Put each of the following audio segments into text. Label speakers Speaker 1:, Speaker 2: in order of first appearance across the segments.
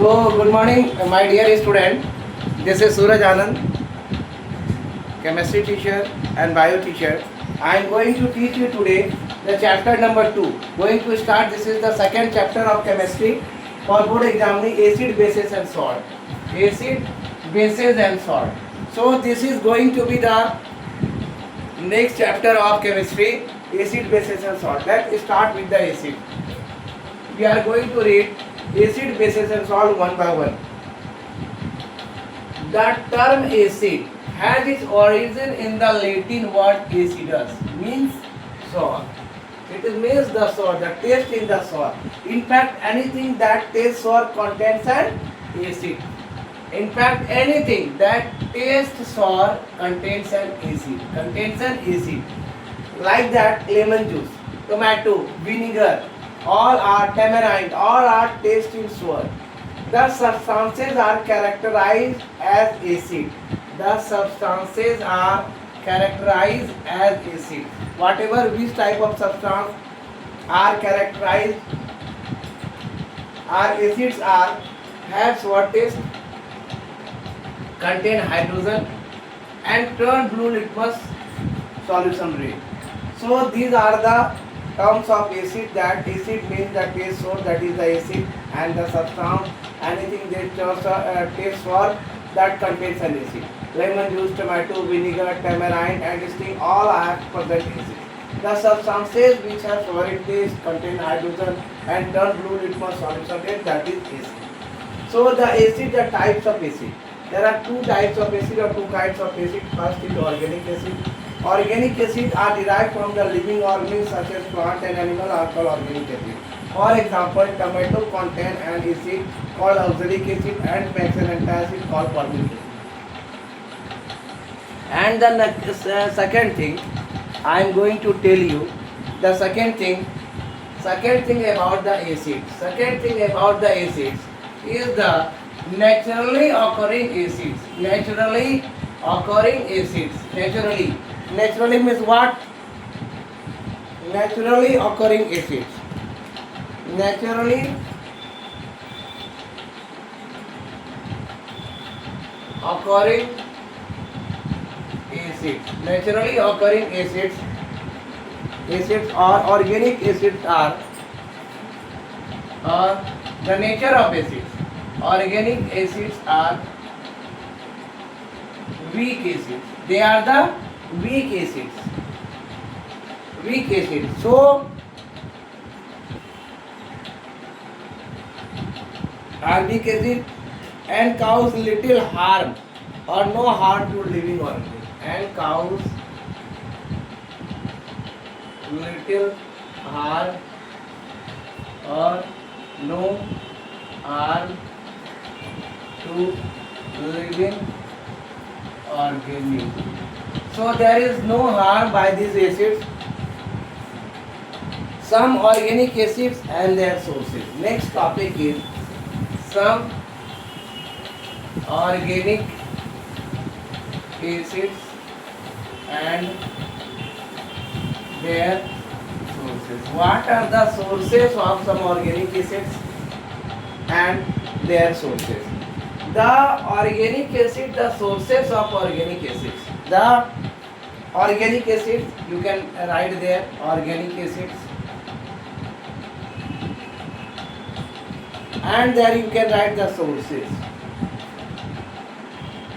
Speaker 1: Good morning, my dear student. This is Suraj Anand, chemistry teacher and bio teacher. I am going to teach you today the chapter number 2. Going to start, this is the second chapter of chemistry for board examining acid, bases and salt. Acid, bases and salt. So this is going to be the next chapter of chemistry, acid, bases and salt. Let's start with the acid. We are going to read acid, bases and salt one by one. The term acid has its origin in the Latin word acidus, means sour. It means the sour, the taste in the sour. In fact, anything that tastes sour contains an acid. In fact, anything that tastes sour contains an acid. Like that, lemon juice, tomato, vinegar, all are tamarind, all are tasting sour. The substances are characterized as acid. The substances are characterized as acid. Whatever which type of substance are characterized are acids are have sour taste, contain hydrogen and turn blue litmus solution red. So these are the terms of acid. That acid means the taste sour, that is the acid, and the substance anything that tastes sour that contains an acid. Lemon juice, tomato, vinegar, tamarind and sting all are present acid. The substances which have sour taste contain hydrogen and turn blue litmus solution red, that is acid. So the acid, the types of acid. There are two types of acid or two kinds of acid. First is organic acid. Organic acid are derived from the living organisms such as plant and animal are called organic acid. For example, tomato contain an acid called oxalic acid and penicillin acid called formic acid. And the second thing I am going to tell you, the second thing about the acids. Second thing about the acids is the naturally occurring acids. Naturally occurring acids. Naturally means what? Naturally occurring acids. Naturally occurring acids. Naturally occurring acids. Acids or organic acids are the nature of acids. Organic acids are weak acids. They are the weak acids. So are weak acid and cause little harm or no harm to living organisms, and cause little harm or no harm to living organisms. So there is no harm by these acids. Some organic acids and their sources. Next topic is some organic acids and their sources. What are the sources of some organic acids and their sources? The organic acid, the sources of organic acids. The organic acid, you can write there organic acids, and there you can write the sources.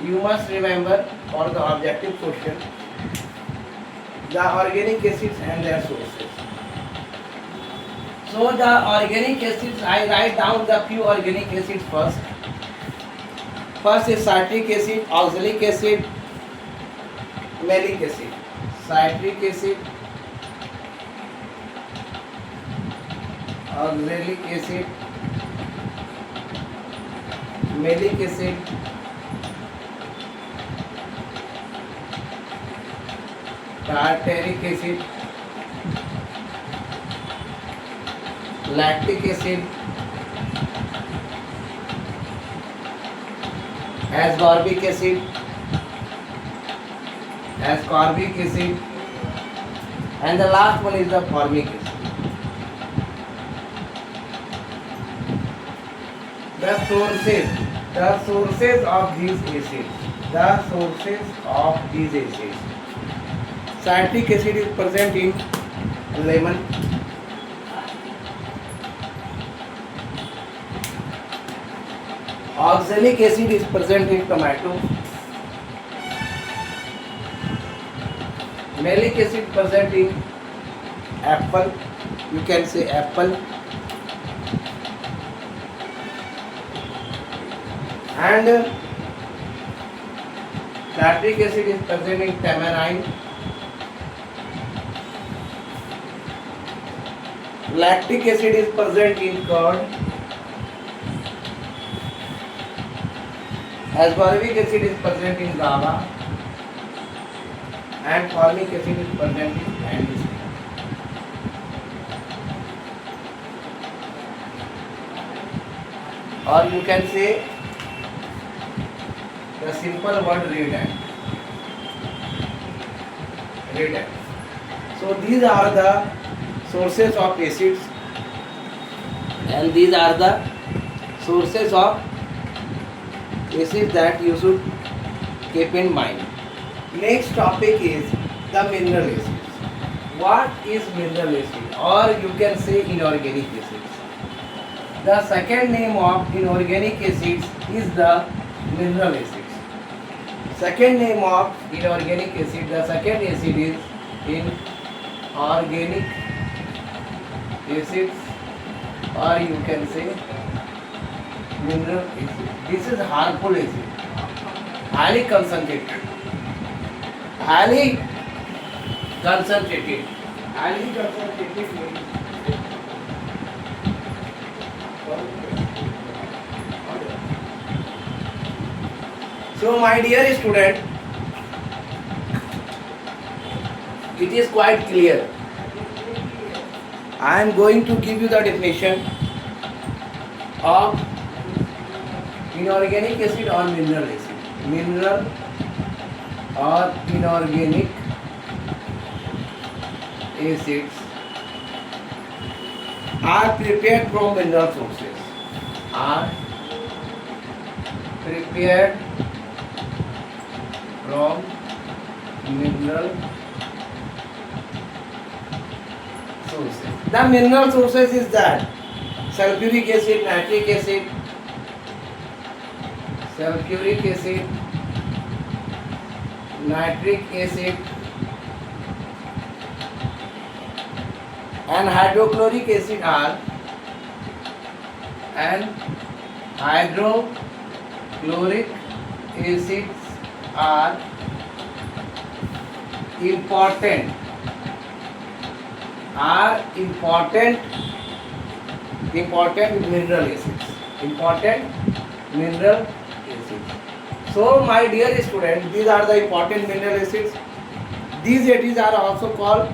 Speaker 1: You must remember for the objective question the organic acids and their sources. So the organic acids, I write down the few organic acids first. First is citric acid, oxalic acid, malic acid. Citric acid, oxalic acid, malic acid, tartaric acid, lactic acid, ascorbic acid, and the last one is the formic acid. The sources of these acids. The sources of these acids. Citric acid is present in lemon. Oxalic acid is present in tomato. Malic acid present in apple. You can say apple. And citric acid is present in tamarind. Lactic acid is present in curd. Ascorbic acid is present in guava. And formic acid is present in candy. Or you can say the simple word redan. So these are the sources of acids, and these are the sources of acids that you should keep in mind. Next topic is the mineral acids. What is mineral acid, or you can say inorganic acids? The second name of inorganic acids is the mineral acids. Second name of inorganic acid, the second acid is inorganic acids, or you can say mineral acid. This is harmful acid, highly concentrated. Highly concentrated means so my dear student, it is quite clear. I am going to give you the definition of inorganic acid or mineral acid. Mineral or inorganic acids are prepared from mineral sources. Are prepared from mineral sources. The mineral sources is that sulfuric acid, nitric acid, sulfuric acid, nitric acid, and hydrochloric acid are important mineral acids. So my dear students, these are the important mineral acids. These acids are also called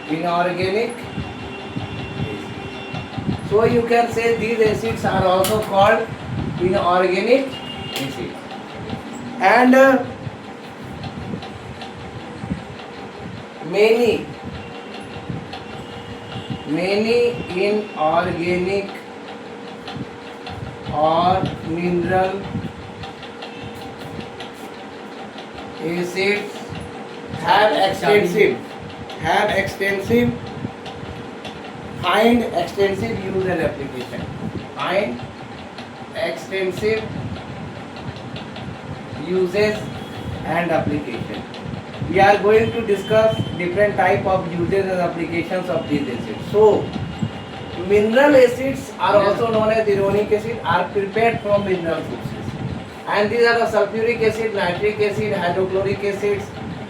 Speaker 1: inorganic acids. So you can say these acids are also called inorganic acids. And many inorganic or mineral acids have extensive use and application. Find extensive uses and application. We are going to discuss different type of uses and applications of these acids. So mineral acids are also known as inorganic acid, are prepared from mineral sources, and these are the sulfuric acid, nitric acid, hydrochloric acids,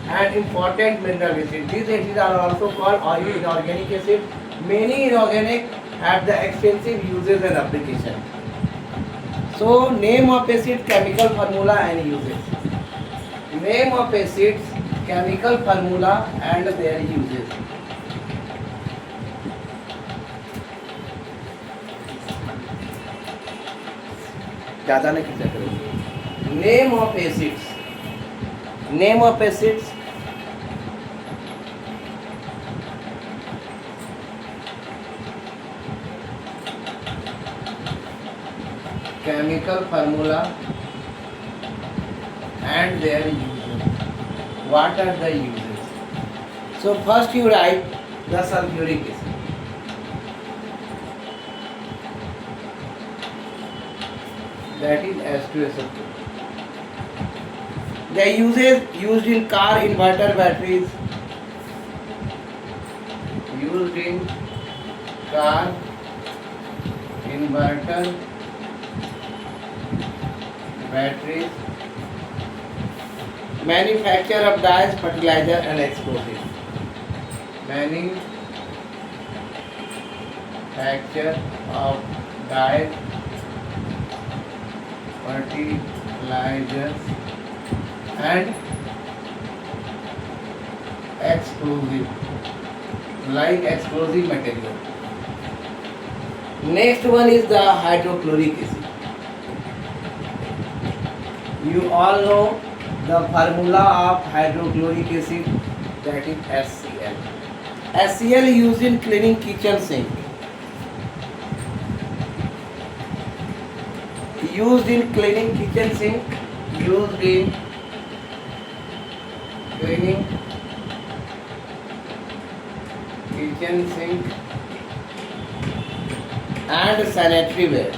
Speaker 1: and important mineral acids. These acids are also called inorganic acids. Many inorganic have the extensive uses and application. So name of acid, chemical formula and uses. Name of acids, chemical formula and their uses. ज़्यादा नहीं खींचा करेंगे. Name of acids. Name of acids. Chemical formula and their uses. What are the uses? So first you write the sulfuric acid. That is H2SO4. The uses used in car inverter batteries. Used in car inverter batteries. Manufacture of dyes, fertilizer and explosives. Manufacture of dyes, fertilizers and explosive, like explosive material. Next one is the hydrochloric acid. You all know the formula of hydrochloric acid, that is HCl. HCl used in cleaning kitchen sink. Used in cleaning kitchen sink. Used in cleaning kitchen sink and sanitary ware.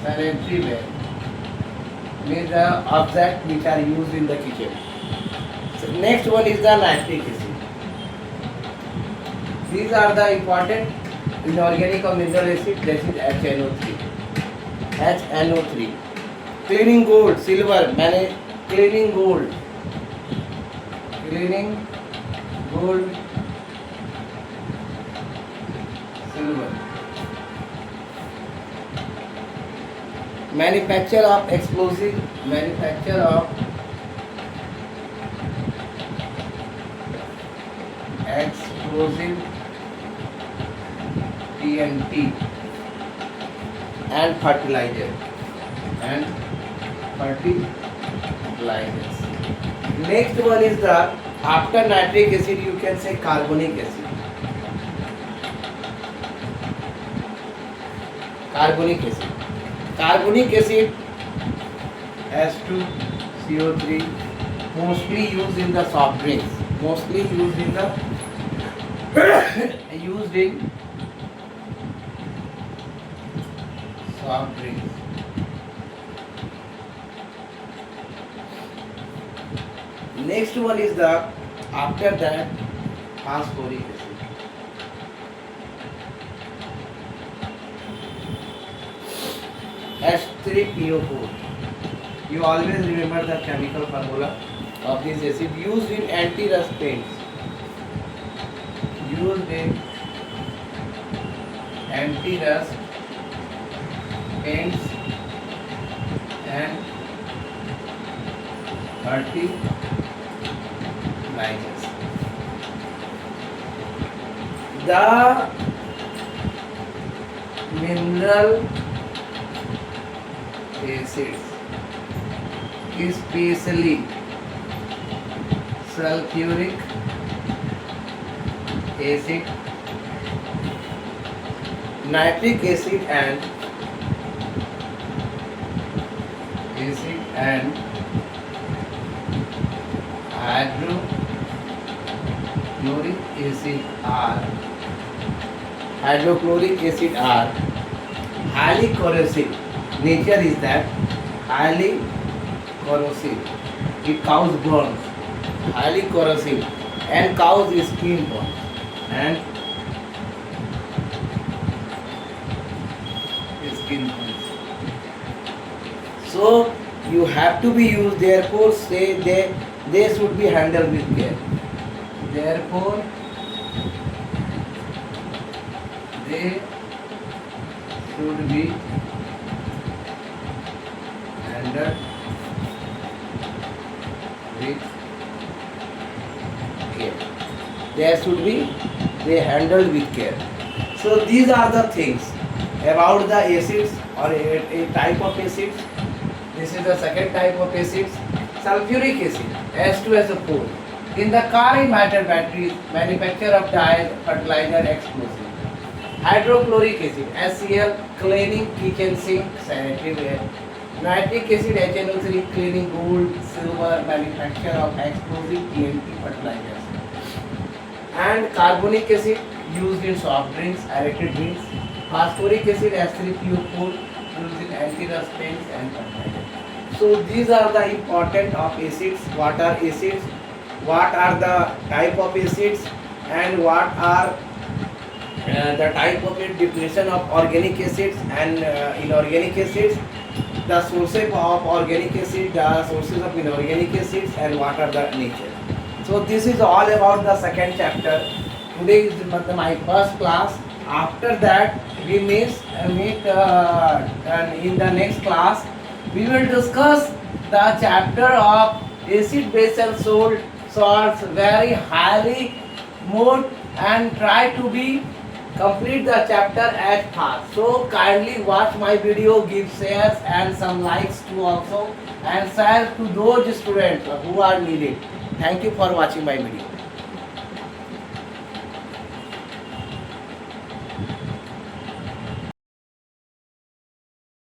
Speaker 1: Sanitary ware means the objects which are used in the kitchen. So next one is the nitric acid. These are the important inorganic or mineral acid. This is HNO3. HNO3. Cleaning gold, silver, cleaning gold. Cleaning gold, silver. Manufacture of explosive, manufacture of explosive TNT and fertilizer and fertilizers. Next one is the, after nitric acid you can say carbonic acid. Carbonic acid. Carbonic acid H2CO3 mostly used in the soft drinks. Mostly used in the used in soft drinks. Next one is the, after that, phosphoric acid. H3PO4. You always remember the chemical formula of this acid, used in anti-rust paints. Used in anti-rust paints and fertilizers. The mineral acids, especially sulfuric acid, nitric acid and hydrochloric acid are highly corrosive. Nature is that highly corrosive. It causes burns. Highly corrosive and causes skin burns and skin burns. So you have to be used. Therefore, say they should be handled with care. Therefore, they should be handled with care. They handled with care. So these are the things about the acids or a type of acids This is the second type of acids. Sulfuric acid, H2SO4. In the car matter batteries, manufacture of dye, fertilizer, explosive. Hydrochloric acid, HCl, cleaning kitchen sink, sanitary ware. Nitric acid, HNO3, cleaning gold, silver, manufacture of explosive, TNT, fertilizers. And carbonic acid, used in soft drinks, electric drinks. Phosphoric acid, H3PO4, used in anti-rust paints and fertilizers. So these are the important of acids. What are acids? What are the type of acids? And what are the type of definition of organic acids and inorganic acids? The sources of organic acid, the sources of inorganic acids, and what are the nature. So this is all about the second chapter. Today is my first class. After that, we meet in the next class. We will discuss the chapter of acid, base, and salts very highly more, and try to be complete the chapter as fast. So kindly watch my video, give shares and some likes too also, and share to those students who are needed. Thank you for watching my video.